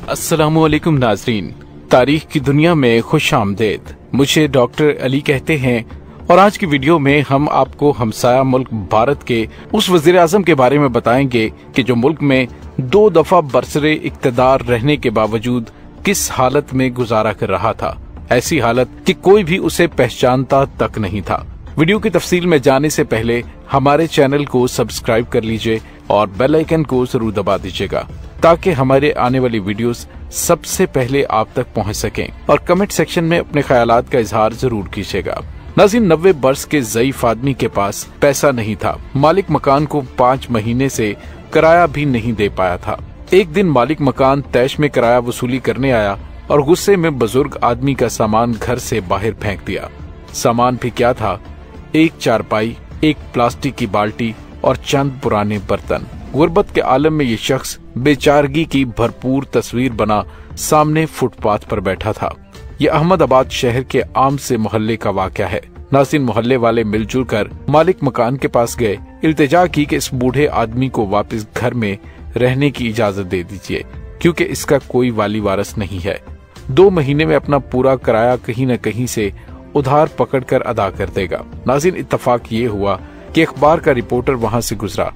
السلام علیکم ناظرین، تاریخ کی دنیا میں خوش آمدید۔ مجھے ڈاکٹر علی کہتے ہیں اور آج کی ویڈیو میں ہم آپ کو ہمسایہ ملک بھارت کے اس وزیر اعظم کے بارے میں بتائیں گے کہ جو ملک میں 2 دفعہ برسر اقتدار رہنے کے باوجود کس حالت میں گزارا کر رہا تھا، ایسی حالت کہ کوئی بھی اسے پہچانتا تک نہیں تھا۔ ویڈیو کی تفصیل میں جانے سے پہلے ہمارے چینل کو سبسکرائب کر لیجئے اور بیل آئیکن کو ضرور دبا دیجئے گا تاکہ ہمارے آنے والی ویڈیوز سب سے پہلے آپ تک پہنچ سکیں، اور کمنٹ سیکشن میں اپنے خیالات کا اظہار ضرور کیجئے گا۔ ناظرین، 90 برس کے ضعیف آدمی کے پاس پیسہ نہیں تھا۔ مالک مکان کو 5 مہینے سے کرایہ بھی نہیں دے پایا تھا۔ ایک دن مالک مکان تیش میں کرایہ وصولی کرنے آیا اور غصے میں بزرگ آدمی کا سامان گھر سے باہر پھینک دیا۔ سامان بھی کیا تھا؟ ایک چارپائی، ایک پلاسٹک کی بالٹی اور چند پرانے برتن۔ غربت کے عالم میں یہ شخص بیچارگی کی بھرپور تصویر بنا سامنے فٹ پاتھ پر بیٹھا تھا۔ یہ احمد آباد شہر کے عام سے محلے کا واقعہ ہے۔ ناظرین، محلے والے مل جل کر مالک مکان کے پاس گئے، التجا کی کہ اس بوڑھے آدمی کو واپس گھر میں رہنے کی اجازت دے دیجیے کیونکہ اس کا کوئی والی وارث نہیں ہے۔ 2 مہینے میں اپنا پورا کرایہ کہیں نہ کہیں سے ادھار پکڑ کر ادا کر دے گا۔ ناظرین، اتفاق یہ ہوا کہ اخبار کا رپورٹر وہاں سے گزرا۔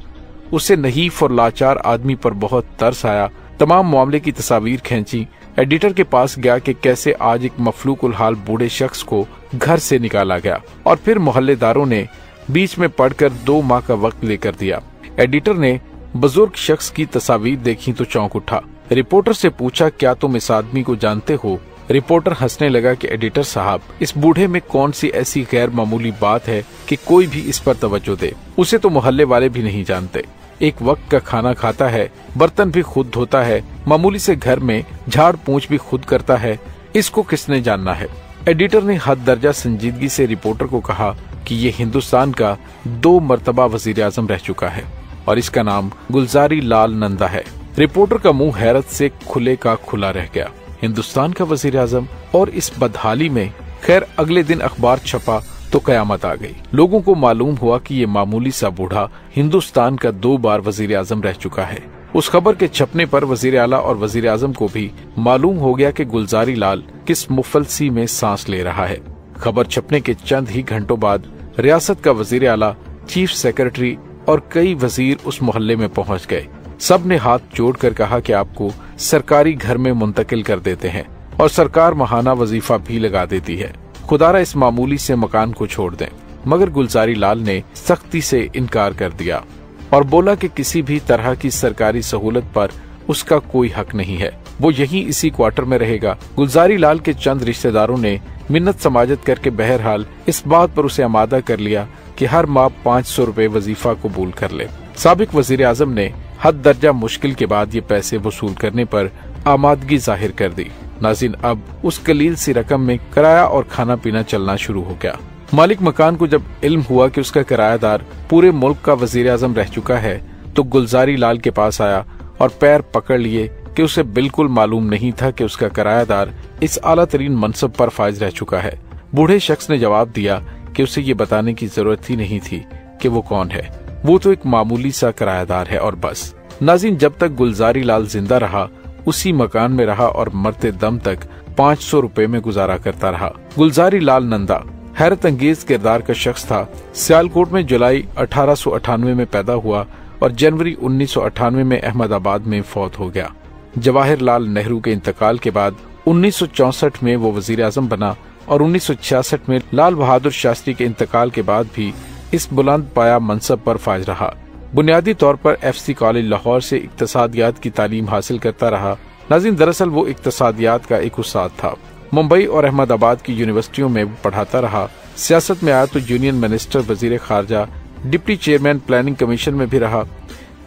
اسے نحیف اور لاچار آدمی پر بہت ترس آیا۔ تمام معاملے کی تصاویر کھینچی۔ ایڈیٹر کے پاس گیا کہ کیسے آج ایک مفلوق الحال بوڑھے شخص کو گھر سے نکالا گیا، اور پھر محلے داروں نے بیچ میں پڑھ کر 2 ماہ کا وقت لے کر دیا۔ ایڈیٹر نے بزرگ شخص کی تصاویر دیکھی تو چونک اٹھا۔ رپورٹر سے پوچھا، کیا تم اس آدمی کو جانتے ہو؟ رپورٹر ہنسنے لگا کہ ایڈیٹر صاحب، اس بوڑھے میں کون سی ایسی غیر معمولی بات ہے کہ کوئی بھی اس پر توجہ دے؟ اسے تو محلے والے بھی نہیں جانتے۔ ایک وقت کا کھانا کھاتا ہے، برتن بھی خود دھوتا ہے، معمولی سے گھر میں جھاڑ پونچھ بھی خود کرتا ہے، اس کو کس نے جاننا ہے؟ ایڈیٹر نے حد درجہ سنجیدگی سے رپورٹر کو کہا کہ یہ ہندوستان کا 2 مرتبہ وزیر اعظم رہ چکا ہے اور اس کا نام گلزاری لال نندا ہے۔ رپورٹر کا منہ حیرت سے کھلے کا کھلا رہ گیا۔ ہندوستان کا وزیر اعظم اور اس بدحالی میں؟ خیر، اگلے دن اخبار چھپا تو قیامت آ گئی۔ لوگوں کو معلوم ہوا کہ یہ معمولی سا بوڑھا ہندوستان کا 2 بار وزیر اعظم رہ چکا ہے۔ اس خبر کے چھپنے پر وزیر اعلیٰ اور وزیر اعظم کو بھی معلوم ہو گیا کہ گلزاری لال کس مفلسی میں سانس لے رہا ہے۔ خبر چھپنے کے چند ہی گھنٹوں بعد ریاست کا وزیر اعلیٰ، چیف سیکرٹری اور کئی وزیر اس محلے میں پہنچ گئے۔ سب نے ہاتھ جوڑ کر کہا کہ آپ کو سرکاری گھر میں منتقل کر دیتے ہیں اور سرکار ماہانہ وظیفہ بھی لگا دیتی ہے۔ خدارا اس معمولی سے مکان کو چھوڑ دیں۔ مگر گلزاری لال نے سختی سے انکار کر دیا اور بولا کہ کسی بھی طرح کی سرکاری سہولت پر اس کا کوئی حق نہیں ہے، وہ یہیں اسی کوارٹر میں رہے گا۔ گلزاری لال کے چند رشتہ داروں نے منت سماجت کر کے بہرحال اس بات پر اسے آمادہ کر لیا کہ ہر ماہ 500 روپے وظیفہ قبول کر لے۔ سابق وزیر اعظم نے حد درجہ مشکل کے بعد یہ پیسے وصول کرنے پر آمادگی ظاہر کر دی۔ ناظرین، اب اس قلیل سی رقم میں کرایہ اور کھانا پینا چلنا شروع ہو گیا۔ مالک مکان کو جب علم ہوا کہ اس کا کرایہ دار پورے ملک کا وزیر اعظم رہ چکا ہے تو گلزاری لال کے پاس آیا اور پیر پکڑ لیے کہ اسے بالکل معلوم نہیں تھا کہ اس کا کرایہ دار اس اعلیٰ ترین منصب پر فائز رہ چکا ہے۔ بوڑھے شخص نے جواب دیا کہ اسے یہ بتانے کی ضرورت ہی نہیں تھی کہ وہ کون ہے، وہ تو ایک معمولی سا کرایہ دار ہے اور بس۔ ناظرین، جب تک گلزاری لال زندہ رہا اسی مکان میں رہا اور مرتے دم تک 500 روپے میں گزارا کرتا رہا۔ گلزاری لال نندا حیرت انگیز کردار کا شخص تھا۔ سیالکوٹ میں جولائی 1898 میں پیدا ہوا اور جنوری 1998 میں احمد آباد میں فوت ہو گیا۔ جواہر لال نہرو کے انتقال کے بعد 1964 میں وہ وزیر اعظم بنا اور 1966 میں لال بہادر شاستری کے انتقال کے بعد بھی اس بلند پایا منصب پر فائز رہا۔ بنیادی طور پر FCC کالج لاہور سے اقتصادیات کی تعلیم حاصل کرتا رہا۔ ناظرین، دراصل وہ اقتصادیات کا ایک استاد تھا۔ ممبئی اور احمد آباد کی یونیورسٹیوں میں پڑھاتا رہا۔ سیاست میں آیا تو یونین منسٹر، وزیر خارجہ، ڈپٹی چیئرمین پلاننگ کمیشن میں بھی رہا۔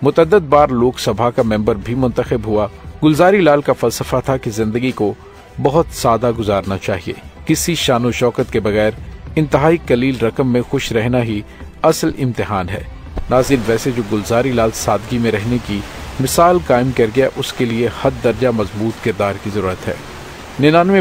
متعدد بار لوک سبھا کا ممبر بھی منتخب ہوا۔ گلزاری لال کا فلسفہ تھا کہ زندگی کو بہت سادہ گزارنا چاہیے، کسی شان و شوکت کے بغیر انتہائی قلیل رقم میں خوش رہنا ہی اصل امتحان ہے۔ ناظرین، ویسے جو گلزاری لال سادگی میں رہنے کی مثال قائم کر گیا، اس کے لیے حد درجہ مضبوط کردار کی ضرورت ہے۔ 99